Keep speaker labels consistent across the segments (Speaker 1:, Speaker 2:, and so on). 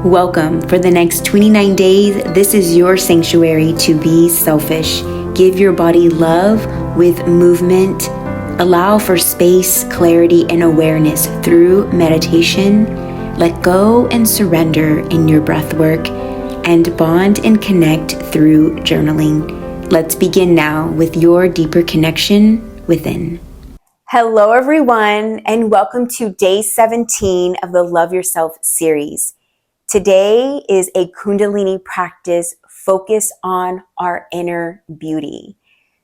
Speaker 1: Welcome. For the next 29 days, this is your sanctuary to be selfish. Give your body love with movement. Allow for space, clarity, and awareness through meditation. Let go and surrender in your breath work, and bond and connect through journaling. Let's begin now with your deeper connection within. Hello, everyone, and welcome to day 17 of the Love Yourself series. Today is a Kundalini practice focused on our inner beauty.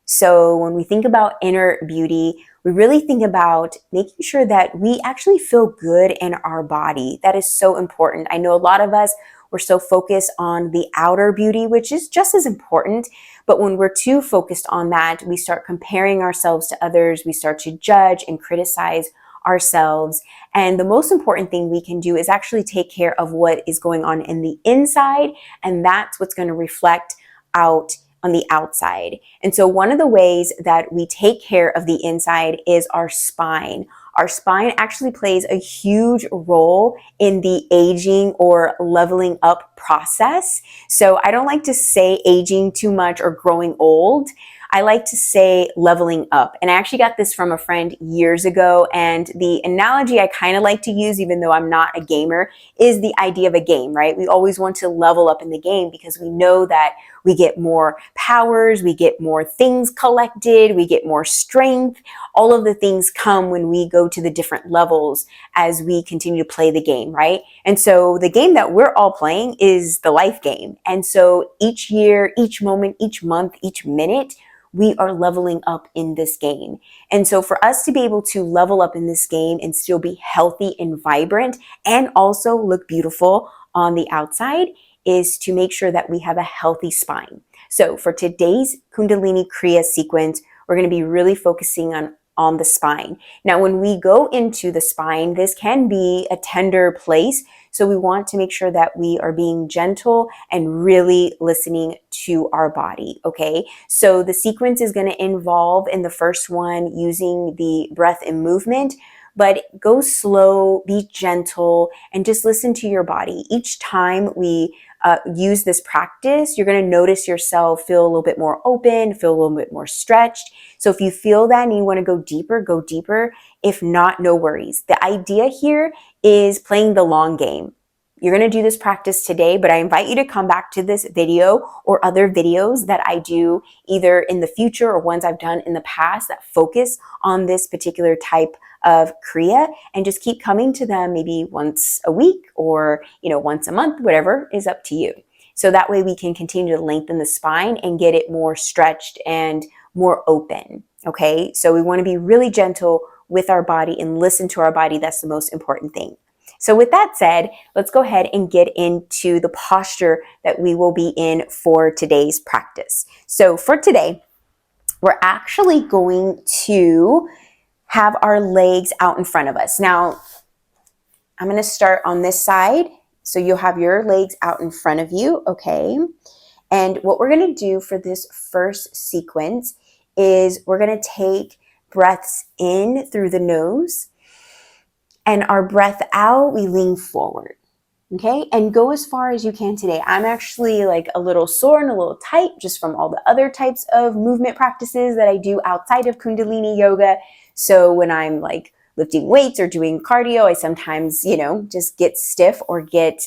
Speaker 1: So when we think about inner beauty, we really think about making sure that we actually feel good in our body. That is so important. I know a lot of us, we're so focused on the outer beauty, which is just as important. But when we're too focused on that, we start comparing ourselves to others. We start to judge and criticize ourselves. And the most important thing we can do is actually take care of what is going on in the inside. And that's what's going to reflect out on the outside. And so one of the ways that we take care of the inside is our spine. Our spine actually plays a huge role in the aging or leveling up process. So I don't like to say aging too much or growing old. I like to say leveling up. And I actually got this from a friend years ago. And the analogy I kind of like to use, even though I'm not a gamer, is the idea of a game, right? We always want to level up in the game because we know that we get more powers, we get more things collected, we get more strength. All of the things come when we go to the different levels as we continue to play the game, right? And so the game that we're all playing is the life game. And so each year, each moment, each month, each minute, we are leveling up in this game. And so for us to be able to level up in this game and still be healthy and vibrant and also look beautiful on the outside is to make sure that we have a healthy spine. So for today's Kundalini Kriya sequence, we're going to be really focusing on the spine. Now, when we go into the spine, this can be a tender place. So we want to make sure that we are being gentle and really listening to our body, okay? So the sequence is going to involve in the first one using the breath and movement, but go slow, be gentle, and just listen to your body. Each time we use this practice, you're going to notice yourself feel a little bit more open, feel a little bit more stretched. So if you feel that and you want to go deeper, go deeper. If not, no worries. The idea here is playing the long game. You're going to do this practice today, but I invite you to come back to this video or other videos that I do either in the future or ones I've done in the past that focus on this particular type of kriya, and just keep coming to them maybe once a week or, once a month, whatever is up to you. So that way we can continue to lengthen the spine and get it more stretched and more open. Okay. So we want to be really gentle with our body and listen to our body. That's the most important thing. So with that said, let's go ahead and get into the posture that we will be in for today's practice. So for today, we're actually going to have our legs out in front of us. Now, I'm going to start on this side. So you'll have your legs out in front of you, okay? And what we're going to do for this first sequence is we're going to take breaths in through the nose, and our breath out, we lean forward, okay? And go as far as you can today. I'm actually like a little sore and a little tight just from all the other types of movement practices that I do outside of Kundalini yoga. So when I'm like lifting weights or doing cardio, I sometimes, just get stiff or get,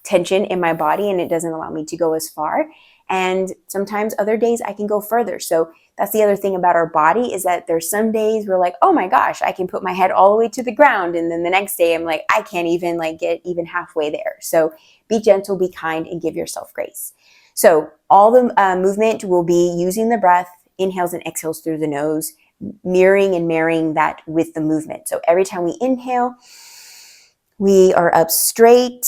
Speaker 1: tension in my body, and it doesn't allow me to go as far. And sometimes other days I can go further. So that's the other thing about our body is that there's some days we're like, oh my gosh, I can put my head all the way to the ground. And then the next day I'm like, I can't even get even halfway there. So be gentle, be kind, and give yourself grace. So all the movement will be using the breath, inhales and exhales through the nose, mirroring and marrying that with the movement. So every time we inhale, we are up straight,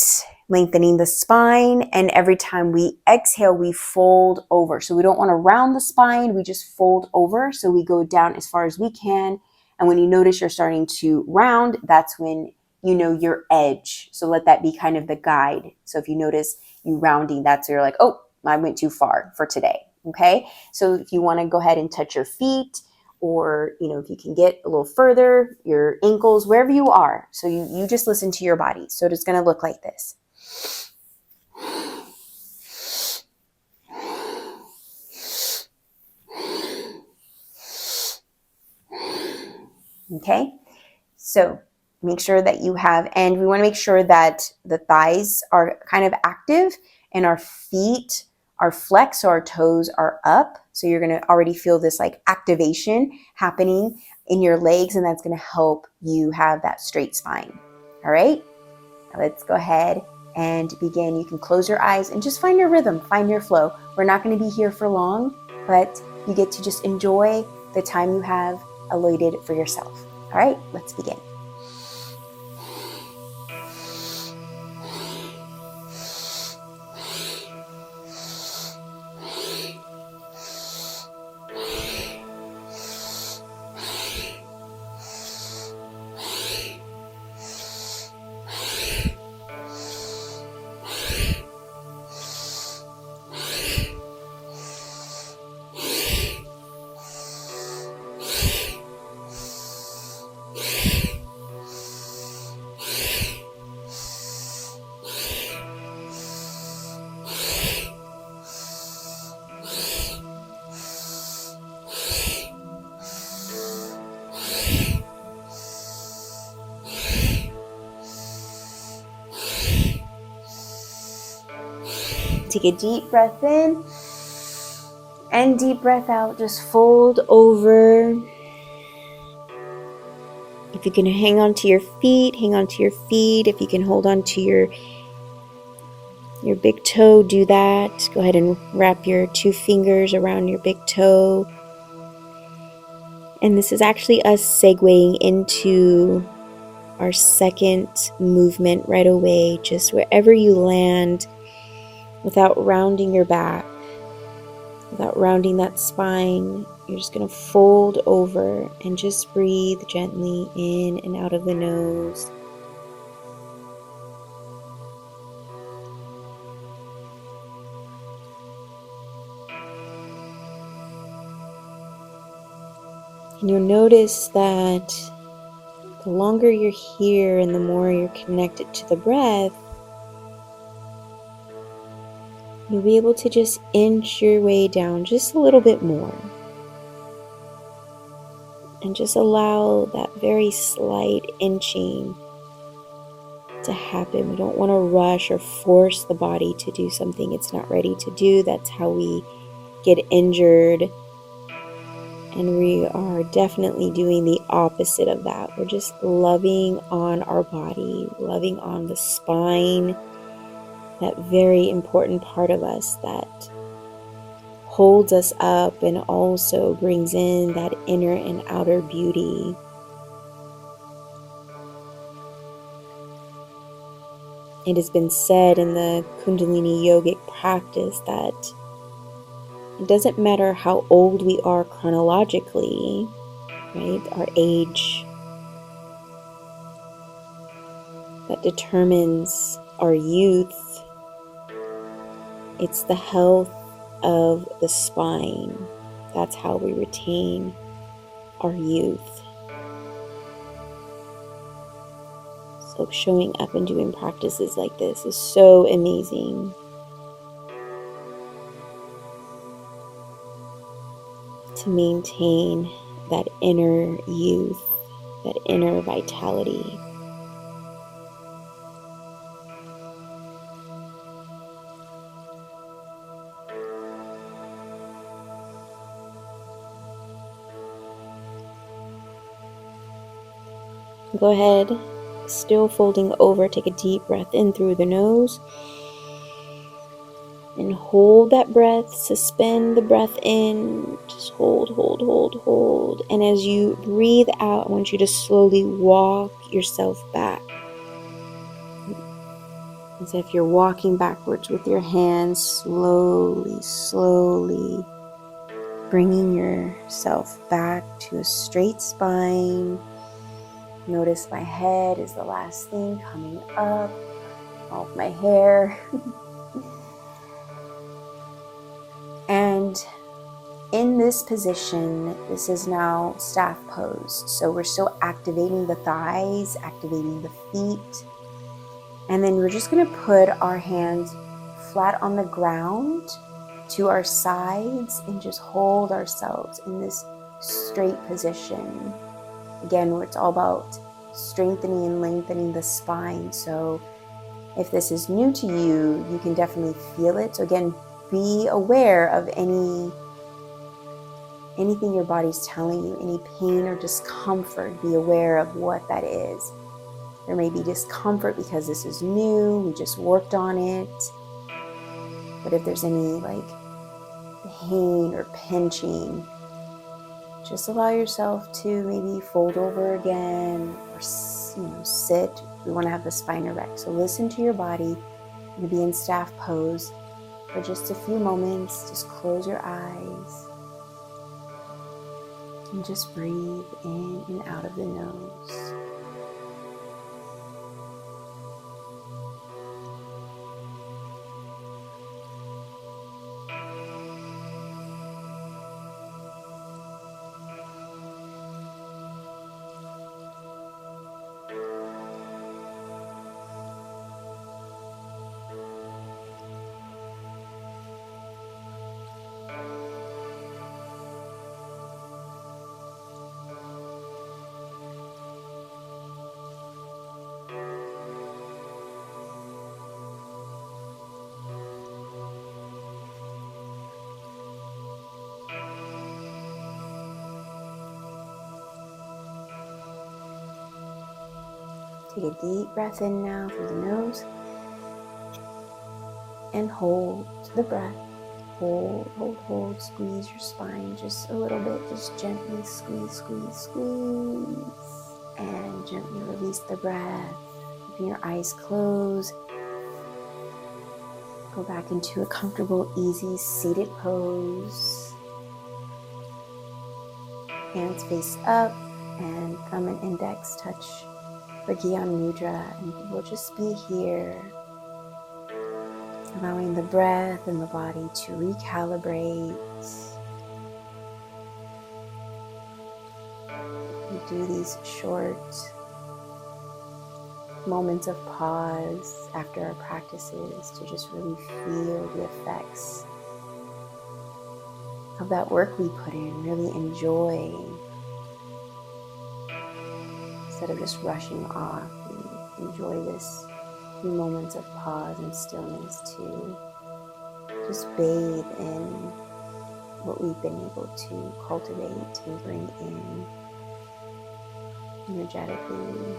Speaker 1: lengthening the spine. And every time we exhale, we fold over. So we don't want to round the spine. We just fold over. So we go down as far as we can. And when you notice you're starting to round, that's when you know your edge. So let that be kind of the guide. So if you notice you rounding, that's where you're like, oh, I went too far for today. Okay. So if you want to go ahead and touch your feet or, if you can get a little further, your ankles, wherever you are. So you just listen to your body. So it's going to look like this. Okay, so make sure that you have, and we want to make sure that the thighs are kind of active and our feet are flexed, so our toes are up. So you're going to already feel this like activation happening in your legs, and that's going to help you have that straight spine. All right, now let's go ahead and begin. You can close your eyes and just find your rhythm, find your flow. We're not going to be here for long, but you get to just enjoy the time you have allotted for yourself. All right, let's begin. Take a deep breath in and deep breath out. Just fold over. If you can hang on to your feet, hang on to your feet. If you can hold on to your big toe, do that. Go ahead and wrap your 2 fingers around your big toe. And this is actually us segueing into our second movement right away, just wherever you land, without rounding your back, without rounding that spine. You're just going to fold over and just breathe gently in and out of the nose. And you'll notice that the longer you're here and the more you're connected to the breath, you'll be able to just inch your way down just a little bit more. And just allow that very slight inching to happen. We don't want to rush or force the body to do something it's not ready to do. That's how we get injured. And we are definitely doing the opposite of that. We're just loving on our body, loving on the spine, that very important part of us that holds us up and also brings in that inner and outer beauty. It has been said in the Kundalini yogic practice that it doesn't matter how old we are chronologically, right? Our age that determines our youth. It's the health of the spine. That's how we retain our youth. So showing up and doing practices like this is so amazing. To maintain that inner youth, that inner vitality. Go ahead, still folding over, take a deep breath in through the nose. And hold that breath, suspend the breath in, just hold. And as you breathe out, I want you to slowly walk yourself back. As if you're walking backwards with your hands, slowly bringing yourself back to a straight spine. Notice my head is the last thing coming up off my hair. And in this this position, this is now staff pose. So we're still activating the thighs, activating the feet. And then we're just going to put our hands flat on the ground to our sides and just hold ourselves in this straight position. Again, where it's all about strengthening and lengthening the spine. So if this is new to you, you can definitely feel it. So again, be aware of anything your body's telling you, any pain or discomfort. Be aware of what that is. There may be discomfort because this is new, we just worked on it. But if there's any like pain or pinching, just allow yourself to maybe fold over again or sit. We want to have the spine erect. So listen to your body. You're going to be in staff pose for just a few moments. Just close your eyes and just breathe in and out of the nose. Take a deep breath in now through the nose and hold the breath. Hold, hold, hold. Squeeze your spine just a little bit. Just gently squeeze, squeeze, squeeze. And gently release the breath. Keeping your eyes closed. Go back into a comfortable, easy, seated pose. Hands face up and thumb and index touch for Gyan Mudra, and we'll just be here, allowing the breath and the body to recalibrate. We do these short moments of pause after our practices to just really feel the effects of that work we put in, really enjoy. Instead of just rushing off, we enjoy this few moments of pause and stillness to just bathe in what we've been able to cultivate and bring in energetically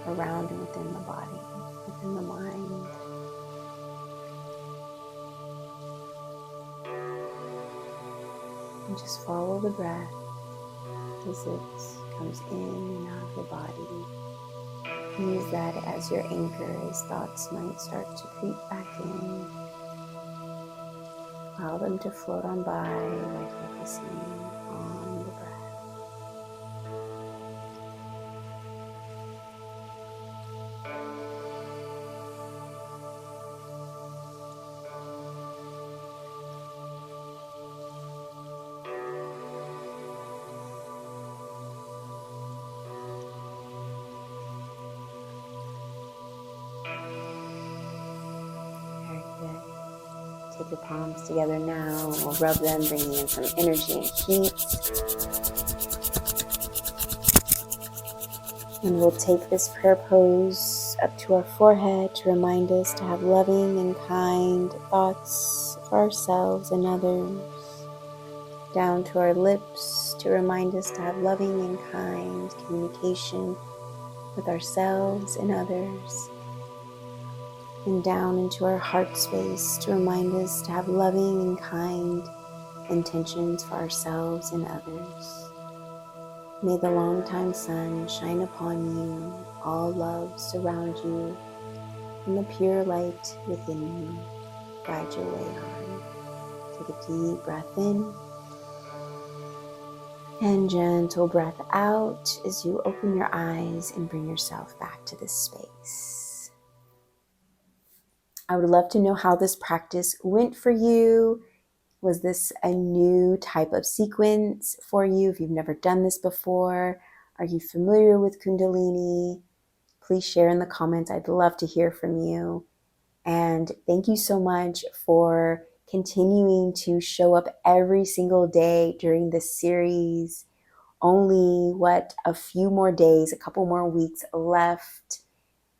Speaker 1: around and within the body, within the mind. And just follow the breath as it comes in and out of the body. Use that as your anchor as thoughts might start to creep back in. Allow them to float on by like focusing on the breath. Take your palms together now. We'll rub them, bringing in some energy and heat. And we'll take this prayer pose up to our forehead to remind us to have loving and kind thoughts for ourselves and others. Down to our lips to remind us to have loving and kind communication with ourselves and others. And down into our heart space to remind us to have loving and kind intentions for ourselves and others. May the longtime sun shine upon you, all love surround you, and the pure light within you guide your way on. Take a deep breath in and gentle breath out as you open your eyes and bring yourself back to this space. I would love to know how this practice went for you. Was this a new type of sequence for you? If you've never done this before, are you familiar with Kundalini? Please share in the comments. I'd love to hear from you. And thank you so much for continuing to show up every single day during this series. Only a few more days, a couple more weeks left,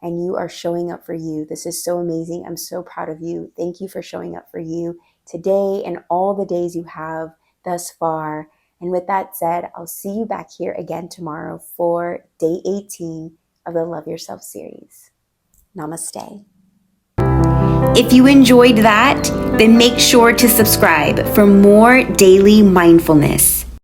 Speaker 1: and you are showing up for you. This is so amazing. I'm so proud of you. Thank you for showing up for you today and all the days you have thus far. And with that said, I'll see you back here again tomorrow for day 18 of the Love Yourself series. Namaste. If you enjoyed that, then make sure to subscribe for more daily mindfulness.